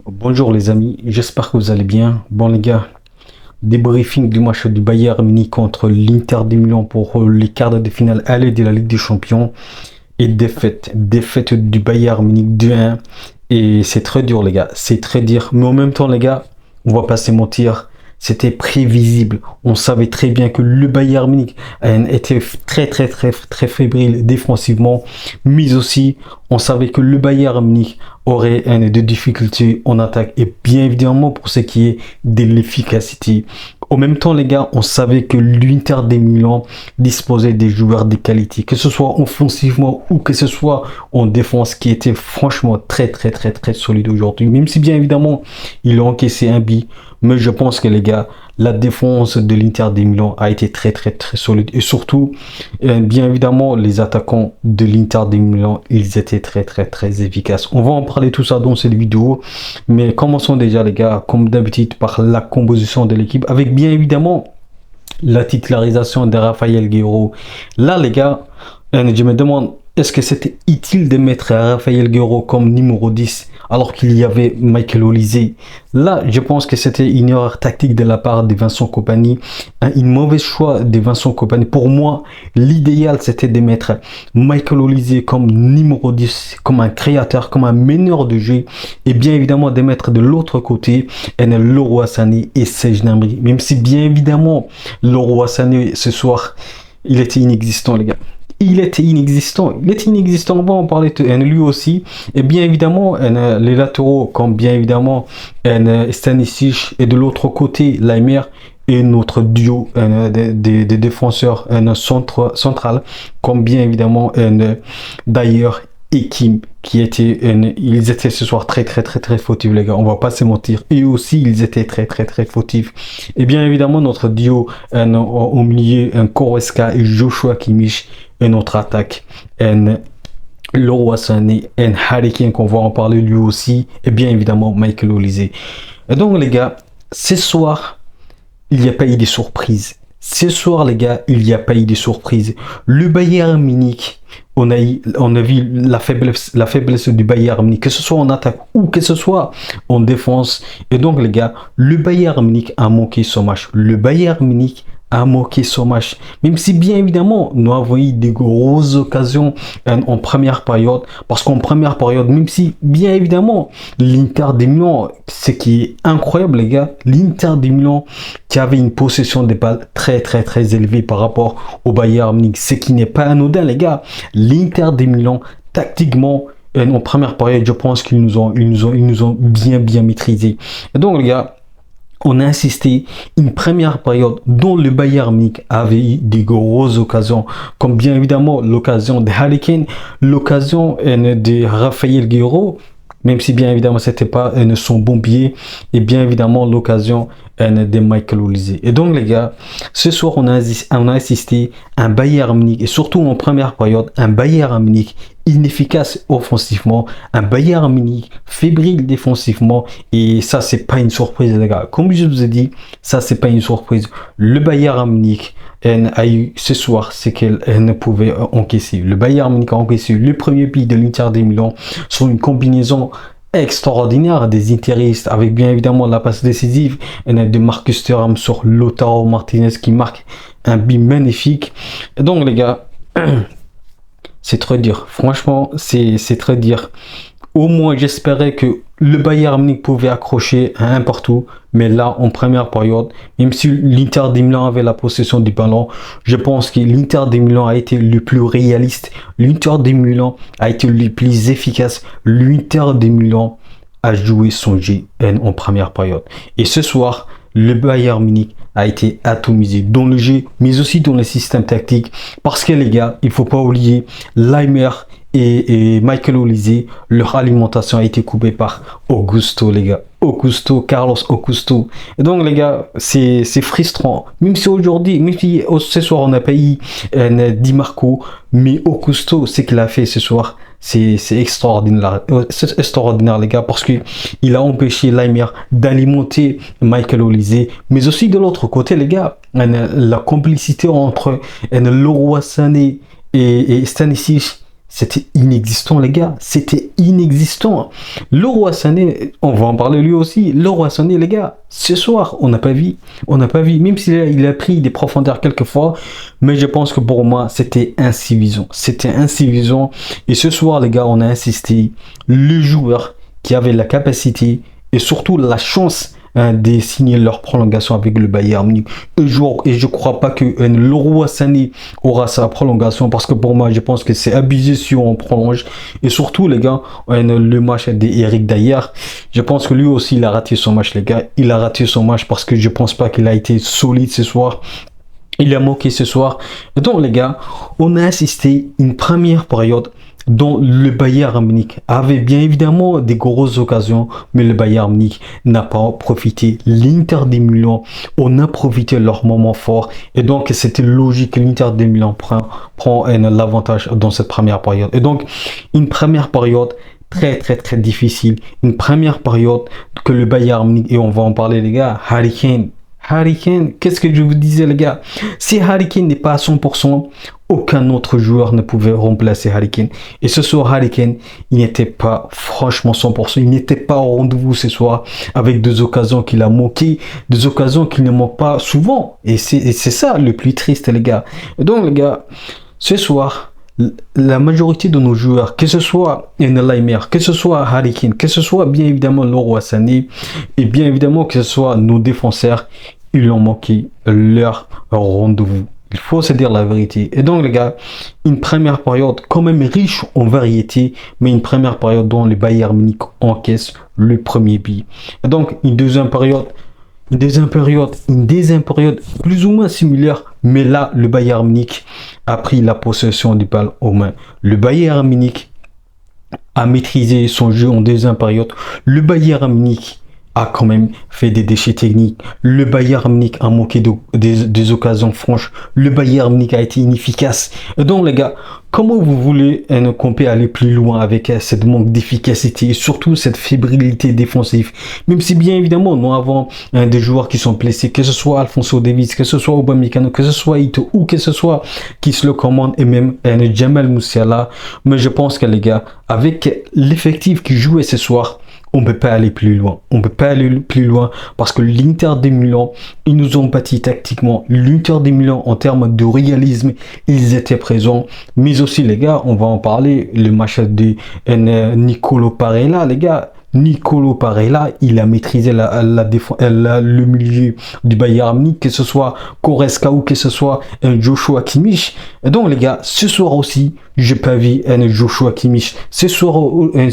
Bonjour les amis, j'espère que vous allez bien. Bon les gars, débriefing du match du Bayern Munich contre l'Inter de Milan pour les quarts de finale aller de la Ligue des Champions et défaite du Bayern Munich 2-1 et c'est très dur les gars, c'est très dur. Mais en même temps les gars, on va pas se mentir, c'était prévisible. On savait très bien que le Bayern Munich était très fébrile défensivement, mais aussi on savait que le Bayern Munich aurait des difficultés en attaque et bien évidemment pour ce qui est de l'efficacité. En même temps, les gars, on savait que l'Inter de Milan disposait des joueurs de qualité, que ce soit offensivement ou que ce soit en défense, qui était franchement très solide aujourd'hui. Même si bien évidemment, il a encaissé un but, mais je pense que les gars, la défense de l'Inter de Milan a été très solide et surtout, bien évidemment, les attaquants de l'Inter de Milan, ils étaient très efficaces. On va en parler tout ça dans cette vidéo, mais commençons déjà les gars, comme d'habitude, par la composition de l'équipe, avec bien évidemment la titularisation de Raphaël Guerreiro. Là les gars, je me demande, est-ce que c'était utile de mettre Raphaël Guerreiro comme numéro 10 alors qu'il y avait Michael Olise? Là, je pense que c'était une erreur tactique de la part de Vincent Kompany, une mauvaise choix de Vincent Kompany. Pour moi, l'idéal c'était de mettre Michael Olise comme numéro 10, comme un créateur, comme un meneur de jeu, et bien évidemment de mettre de l'autre côté Leroy Sané et Serge Gnabry. Même si bien évidemment Leroy Sané ce soir, il était inexistant les gars. Il était inexistant, on va en parler de lui aussi. Et bien évidemment, les latéraux, comme bien évidemment Stanisic, et de l'autre côté, Laimer, et notre duo des défenseurs central, comme bien évidemment d'ailleurs et Kim, ils étaient ce soir très fautifs les gars, on va pas se mentir. Et aussi ils étaient très fautifs. Et bien évidemment notre duo au milieu, un Goretzka et Joshua Kimmich, et notre attaque, Leroy Sané, un Harry Kane qu'on va en parler lui aussi, et bien évidemment Michael Olise. Et donc les gars, ce soir, il n'y a pas eu de surprise. Ce soir, les gars, il n'y a pas eu de surprise. Le Bayern Munich, on a vu la faiblesse du Bayern Munich, que ce soit en attaque ou que ce soit en défense. Et donc, les gars, le Bayern Munich a manqué son match. Le Bayern Munich a manqué son match. Même si, bien évidemment, nous avons eu des grosses occasions en première période. Parce qu'en première période, même si, bien évidemment, l'Inter de Milan, ce qui est incroyable, les gars, l'Inter de Milan qui avait une possession de balles très élevée par rapport au Bayern Munich. Ce qui n'est pas anodin, les gars. L'Inter de Milan, tactiquement, en première période, je pense qu'ils nous ont bien maîtrisé. Et donc, les gars, on a insisté une première période dont le Bayern Munich avait eu des grosses occasions, comme bien évidemment l'occasion de Harry Kane, l'occasion de Raphaël Guerreiro, même si bien évidemment c'était pas son bon pied, et bien évidemment l'occasion de Michael Olise. Et donc les gars, ce soir on a assisté un Bayern Munich, et surtout en première période, un Bayern Munich inefficace offensivement, un Bayern Munich fébrile défensivement, et ça c'est pas une surprise les gars. Comme je vous ai dit, ça c'est pas une surprise. Le Bayern Munich a eu ce soir c'est qu'elle ne pouvait encaisser. Le Bayern Munich a encaissé le premier but de l'Inter de Milan sur une combinaison extraordinaire des interistes, avec bien évidemment la passe décisive de Marcus Thuram sur Lautaro Martinez qui marque un but magnifique. Et donc les gars, c'est très dur, franchement c'est très dur. Au moins j'espérais que le Bayern Munich pouvait accrocher un partout, mais là en première période, même si l'Inter de Milan avait la possession du ballon, je pense que l'Inter de Milan a été le plus réaliste, l'Inter de Milan a été le plus efficace, l'Inter de Milan a joué son jeu en première période. Et ce soir, le Bayern Munich a été atomisé dans le jeu, mais aussi dans le système tactique, parce que les gars, il faut pas oublier Laimer et Michael Olise, leur alimentation a été coupée par Augusto les gars. Carlos Augusto. Et donc les gars, c'est frustrant. Même si aujourd'hui, même si ce soir on n'a pas eu Di Marco, mais Augusto, ce qu'il a fait ce soir, c'est extraordinaire. C'est extraordinaire les gars, parce que il a empêché Laimer d'alimenter Michael Olise, mais aussi de l'autre côté les gars, la complicité entre Leroy Sané et Stanisic, c'était inexistant, les gars. C'était inexistant. Leroy Sané, on va en parler lui aussi. Leroy Sané, les gars, ce soir, on n'a pas vu. On n'a pas vu. Même s'il a pris des profondeurs quelquefois. Mais je pense que pour moi, c'était insuffisant. C'était insuffisant. Et ce soir, les gars, on a insisté. Le joueur qui avait la capacité et surtout la chance de signer leur prolongation avec le Bayern Munich. Et je crois pas que Leroy Sané aura sa prolongation parce que pour moi, je pense que c'est abusé si on prolonge. Et surtout, les gars, le match d'Eric Dier, je pense que lui aussi, il a raté son match, les gars. Il a raté son match parce que je pense pas qu'il a été solide ce soir. Il a manqué ce soir. Et donc, les gars, on a assisté une première période dont le Bayern Munich avait bien évidemment des grosses occasions, mais le Bayern Munich n'a pas profité. L'Inter de Milan, on a profité de leur moment fort. Et donc, c'était logique que l'Inter de Milan prend l'avantage dans cette première période. Et donc, une première période très difficile. Une première période que le Bayern Munich, et on va en parler les gars, Harry Kane, qu'est-ce que je vous disais les gars? Si Harry Kane n'est pas à 100%, aucun autre joueur ne pouvait remplacer Harry Kane. Et ce soir, Harry Kane, il n'était pas franchement 100%. Il n'était pas au rendez-vous ce soir avec des occasions qu'il a manquées, des occasions qu'il ne manque pas souvent. Et c'est ça le plus triste les gars. Et donc les gars, ce soir, la majorité de nos joueurs, que ce soit Enelaimer, que ce soit Harry Kane, que ce soit bien évidemment Leroy Sané, et bien évidemment que ce soit nos défenseurs, ils ont manqué leur rendez-vous. Il faut se dire la vérité. Et donc les gars, une première période quand même riche en variété, mais une première période dont le Bayern Munich encaisse le premier but. Et donc une deuxième période plus ou moins similaire, mais là, le Bayern Munich a pris la possession du ballon aux mains. Le Bayern Munich a maîtrisé son jeu en deuxième période. Le Bayern Munich a quand même fait des déchets techniques. Le Bayern Munich a manqué des occasions franches. Le Bayern Munich a été inefficace. Et donc les gars, comment vous voulez qu'on peut aller plus loin avec cette manque d'efficacité et surtout cette fébrilité défensive? Même si bien évidemment nous avons des joueurs qui sont blessés, que ce soit Alphonso Davies, que ce soit Aubameyang, que ce soit Ito ou que ce soit qui se le commande et même Jamal Musiala. Mais je pense que les gars, avec l'effectif qui jouait ce soir, on ne peut pas aller plus loin. On ne peut pas aller plus loin parce que l'Inter de Milan, ils nous ont bâti tactiquement. L'Inter de Milan, en termes de réalisme, ils étaient présents. Mais aussi, les gars, on va en parler, le match de Nicolo Barella, les gars. Nicolo Barella, il a maîtrisé le milieu du Bayern Munich, que ce soit Goretzka ou que ce soit Joshua Kimmich. Et donc les gars, ce soir aussi, j'ai pas vu Joshua Kimmich. Ce soir,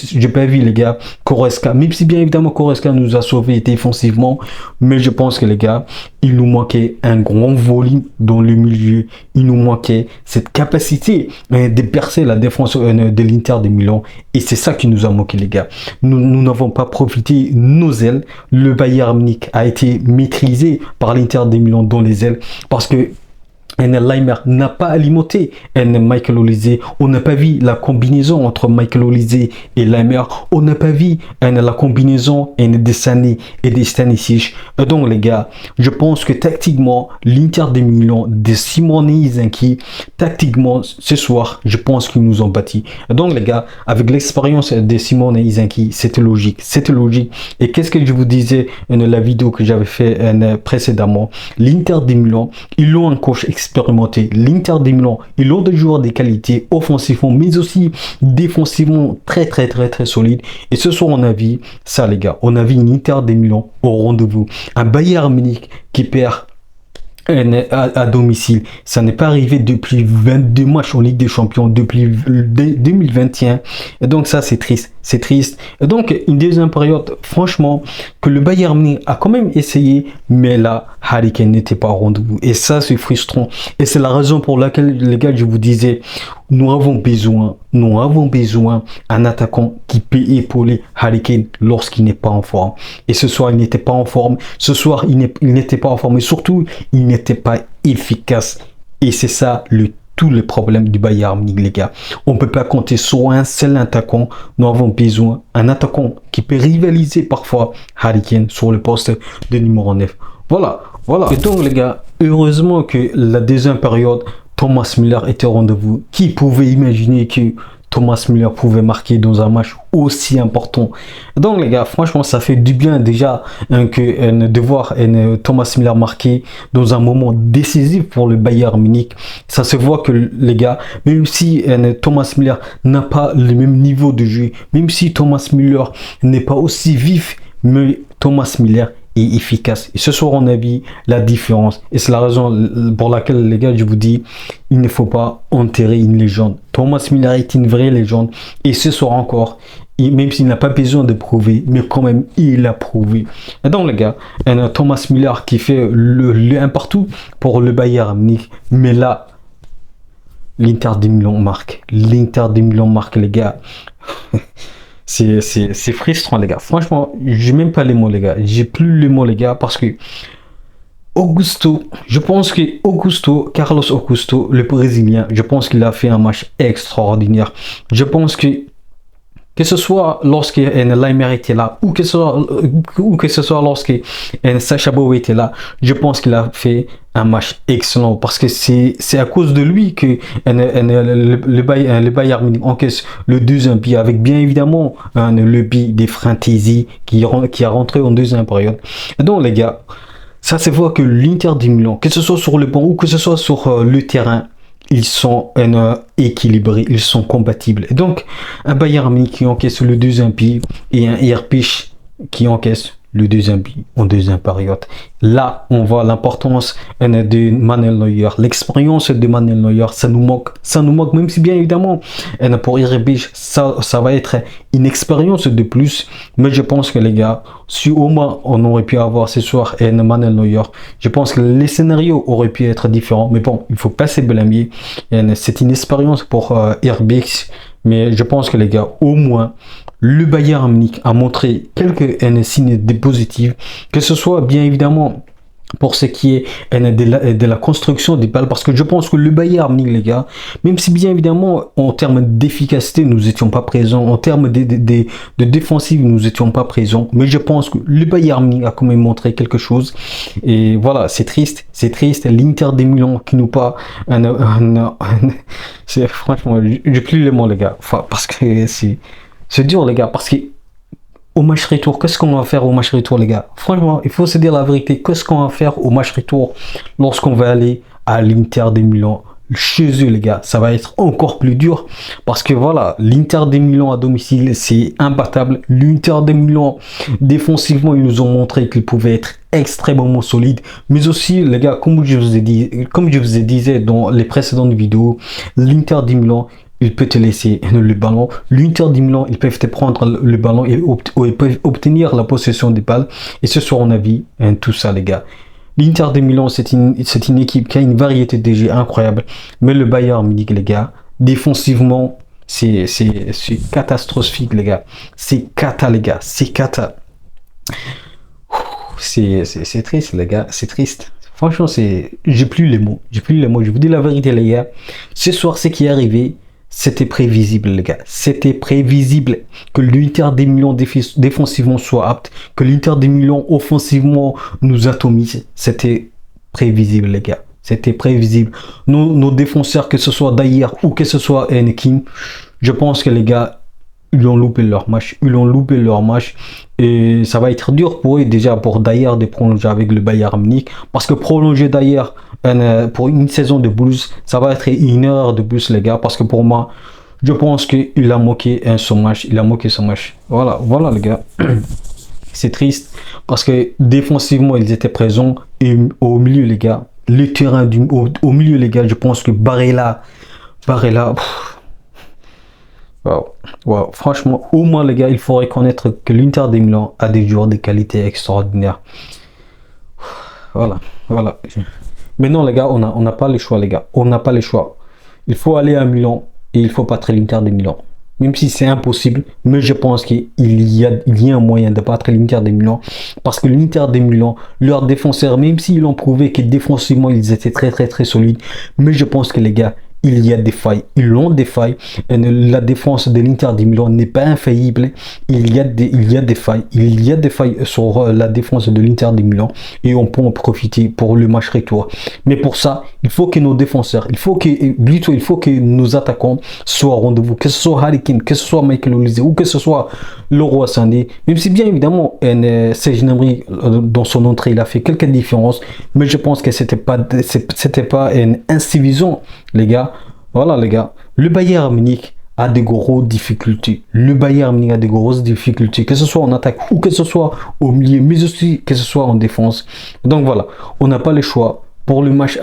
j'ai pas vu les gars Goretzka. Même si bien évidemment Goretzka nous a sauvés défensivement, mais je pense que les gars, il nous manquait un grand volume dans le milieu. Il nous manquait cette capacité de percer la défense de l'Inter de Milan. Et c'est ça qui nous a manqué les gars. Nous n'avons pas profité nos ailes. Le Bayern Munich a été maîtrisé par l'Inter de Milan dans les ailes parce que Leimer n'a pas alimenté Michael Olise. On n'a pas vu la combinaison entre Michael Olise et Leimer. On n'a pas vu la combinaison de Sané et de Stanisic. Donc les gars, je pense que tactiquement, l'Inter de Milan, de Simone Inzaghi, tactiquement, ce soir, je pense qu'ils nous ont bâti. Donc les gars, avec l'expérience de Simone Inzaghi, c'était logique. C'était logique. Et qu'est-ce que je vous disais dans la vidéo que j'avais fait précédemment? L'Inter de Milan, ils ont un coach expérimenté. L'Inter de Milan, ils ont des joueurs de qualité offensivement, mais aussi défensivement très solide. Et ce soir, on a vu ça, les gars. On a vu une Inter de Milan au rendez-vous. Un Bayern Munich qui perd à domicile. Ça n'est pas arrivé depuis 22 matchs en Ligue des Champions, depuis 2021. Et donc ça, c'est triste. C'est triste. Et donc, une deuxième période, franchement, que le Bayern Munich a quand même essayé, mais là, Harry Kane n'était pas au rendez-vous. Et ça, c'est frustrant. Et c'est la raison pour laquelle, les gars, je vous disais, nous avons besoin d'un attaquant qui peut épauler Harry Kane lorsqu'il n'est pas en forme. Et ce soir, il n'était pas en forme. Ce soir, il n'était pas en forme. Et surtout, il n'était pas efficace. Et c'est ça tous les problèmes du Bayern Munich, les gars. On ne peut pas compter sur un seul attaquant. Nous avons besoin d'un attaquant qui peut rivaliser parfois Harry Kane sur le poste de numéro 9. Voilà. Et donc, les gars, heureusement que la deuxième période, Thomas Müller était au rendez-vous. Qui pouvait imaginer que Thomas Müller pouvait marquer dans un match aussi important. Donc les gars, franchement, ça fait du bien déjà de voir Thomas Müller marquer dans un moment décisif pour le Bayern Munich. Ça se voit que les gars, même si Thomas Müller n'a pas le même niveau de jeu, même si Thomas Müller n'est pas aussi vif, mais Thomas Müller est efficace. Et ce soir, on a vu la différence. Et c'est la raison pour laquelle, les gars, je vous dis, il ne faut pas enterrer une légende. Thomas Müller est une vraie légende. Et ce soir encore, même s'il n'a pas besoin de prouver, mais quand même, il a prouvé. Et donc, les gars, Thomas Müller qui fait le un partout pour le Bayern Munich. Mais là, l'Inter de Milan marque. L'Inter de Milan marque, les gars. C'est frustrant, les gars. Franchement, j'ai même pas les mots, les gars. J'ai plus les mots, les gars, parce que je pense que Carlos Augusto, le Brésilien, je pense qu'il a fait un match extraordinaire. Je pense que ce soit lorsque Laimer était là, ou que ce soit lorsque Sacha Boey était là, je pense qu'il a fait un match excellent, parce que c'est à cause de lui que le Bayern Munich encaisse le deuxième but, avec bien évidemment le but des Frantesi qui a rentré en deuxième période. Et donc les gars, ça se voit que l'Inter de Milan, que ce soit sur le banc ou que ce soit sur le terrain, ils sont équilibrés, ils sont compatibles. Et donc, un Bayern Munich qui encaisse le deuxième but et un RPich qui encaisse le deuxième but en deuxième période. Là, on voit l'importance de Manuel Neuer, l'expérience de Manuel Neuer, ça nous manque, même si bien évidemment, pour RPich, ça va être une expérience de plus. Mais je pense que les gars, si au moins on aurait pu avoir ce soir Manuel Neuer, je pense que les scénarios auraient pu être différents. Mais bon, il faut pas se blâmer. C'est une expérience pour RPich. Mais je pense que les gars, au moins, le Bayern Munich a montré quelques signes de positifs, que ce soit bien évidemment pour ce qui est de la construction des balles, parce que je pense que le Bayern Munich, les gars, même si bien évidemment en termes d'efficacité nous n'étions pas présents, en termes de défensive nous n'étions pas présents, mais je pense que le Bayern Munich a quand même montré quelque chose. Et voilà, c'est triste, l'Inter de Milan qui nous pas c'est franchement, j'ai plus les mots, les gars, enfin, parce que c'est dur, les gars, parce que au match retour, qu'est-ce qu'on va faire au match retour, les gars? Franchement, il faut se dire la vérité. Qu'est-ce qu'on va faire au match retour lorsqu'on va aller à l'Inter de Milan chez eux, les gars? Ça va être encore plus dur, parce que voilà, l'Inter de Milan à domicile, c'est imbattable. L'Inter de Milan, défensivement, ils nous ont montré qu'ils pouvaient être extrêmement solides. Mais aussi, les gars, comme je vous ai dit dans les précédentes vidéos, l'Inter de Milan, il peut te laisser le ballon. L'Inter de Milan, ils peuvent te prendre le ballon et ils peuvent obtenir la possession des balles. Et ce soir, on a vu tout ça, les gars. L'Inter de Milan, c'est une équipe qui a une variété de jeux incroyable. Mais le Bayern Munich, les gars, défensivement, c'est catastrophique, les gars. C'est cata, les gars. C'est cata. C'est triste, les gars. C'est triste. Franchement, j'ai plus les mots. Je vous dis la vérité, les gars. Ce soir, ce qui est arrivé, c'était prévisible, les gars. C'était prévisible que l'Inter de Milan défensivement soit apte, que l'Inter de Milan offensivement nous atomise. C'était prévisible, les gars. C'était prévisible. Nos défenseurs, que ce soit Dyer ou que ce soit Kim, je pense que les gars, ils ont loupé leur match. Et ça va être dur pour eux déjà, pour Dyer, de prolonger avec le Bayern Munich. Parce que prolonger Dyer pour une saison de plus, ça va être une erreur de plus, les gars. Parce que pour moi, je pense qu'il a moqué son match. Voilà, les gars. C'est triste. Parce que défensivement, ils étaient présents. Et au milieu, les gars, le terrain au milieu, les gars, je pense que Barella. Wow. Franchement, au moins, les gars, il faut reconnaître que l'Inter de Milan a des joueurs de qualité extraordinaire. Voilà. Maintenant, les gars, on n'a pas le choix, les gars. Il faut aller à Milan et il faut battre l'Inter de Milan. Même si c'est impossible, mais je pense qu'il y a un moyen de battre l'Inter de Milan. Parce que l'Inter de Milan, leurs défenseurs, même s'ils ont prouvé que défensivement, ils étaient très, très, très solides, mais je pense que les gars, il y a des failles. Ils ont des failles. La défense de l'Inter de Milan n'est pas infaillible. Il y a des failles. Il y a des failles sur la défense de l'Inter de Milan et on peut en profiter pour le match retour. Mais pour ça, il faut que nos défenseurs, il faut que nos attaquants soient au rendez-vous. Que ce soit Harry Kane, que ce soit Michael Olise ou que ce soit Leroy Sané. Même si bien évidemment, Serge Gnabry, dans son entrée, il a fait quelques différences. Mais je pense que c'était pas insuffisant, les gars. Voilà, les gars. Le Bayern Munich a des grosses difficultés. Le Bayern Munich a des grosses difficultés, que ce soit en attaque ou que ce soit au milieu, mais aussi que ce soit en défense. Donc voilà, on n'a pas le choix. Pour le match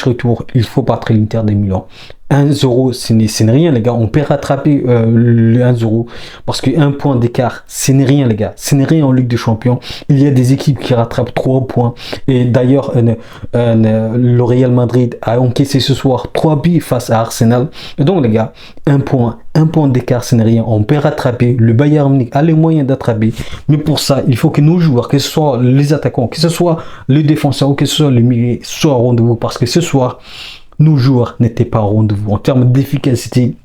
retour, il faut battre l'Inter de Milan. 1-0, ce n'est rien, les gars. On peut rattraper le 1-0 parce qu'un point d'écart, ce n'est rien, les gars. Ce n'est rien en Ligue des Champions. Il y a des équipes qui rattrapent 3 points. Et d'ailleurs, le Real Madrid a encaissé ce soir 3 buts face à Arsenal. Et donc, les gars, un point d'écart, ce n'est rien. On peut rattraper. Le Bayern Munich a les moyens d'attraper. Mais pour ça, il faut que nos joueurs, que ce soit les attaquants, que ce soit les défenseurs ou que ce soit le milieu, soient au rendez-vous. Parce que ce soir, nos joueurs n'étaient pas au rendez-vous en termes d'efficacité,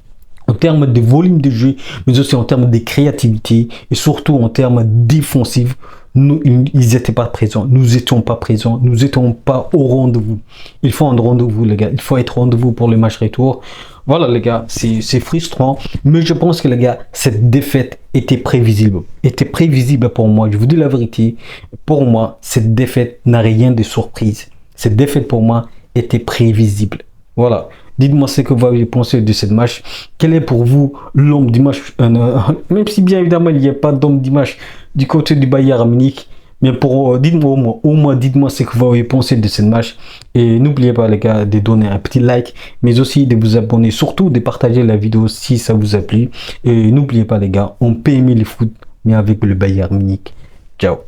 en termes de volume de jeu, mais aussi en termes de créativité et surtout en termes défensifs. Ils n'étaient pas présents, nous n'étions pas présents, nous n'étions pas au rendez-vous. Il faut un rendez-vous, les gars. Il faut être au rendez-vous pour le match retour. Voilà, les gars, c'est frustrant, mais je pense que, les gars, cette défaite était prévisible. Était prévisible pour moi. Je vous dis la vérité. Pour moi, cette défaite n'a rien de surprise. Cette défaite, pour moi, était prévisible. Voilà. Dites-moi ce que vous avez pensé de cette match. Quel est pour vous l'homme du match? Même si bien évidemment il n'y a pas d'homme du match du côté du Bayern Munich. Mais dites-moi au moins dites-moi ce que vous avez pensé de cette match. Et n'oubliez pas, les gars, de donner un petit like, mais aussi de vous abonner, surtout de partager la vidéo si ça vous a plu. Et n'oubliez pas, les gars, on peut aimer le foot, mais avec le Bayern Munich. Ciao.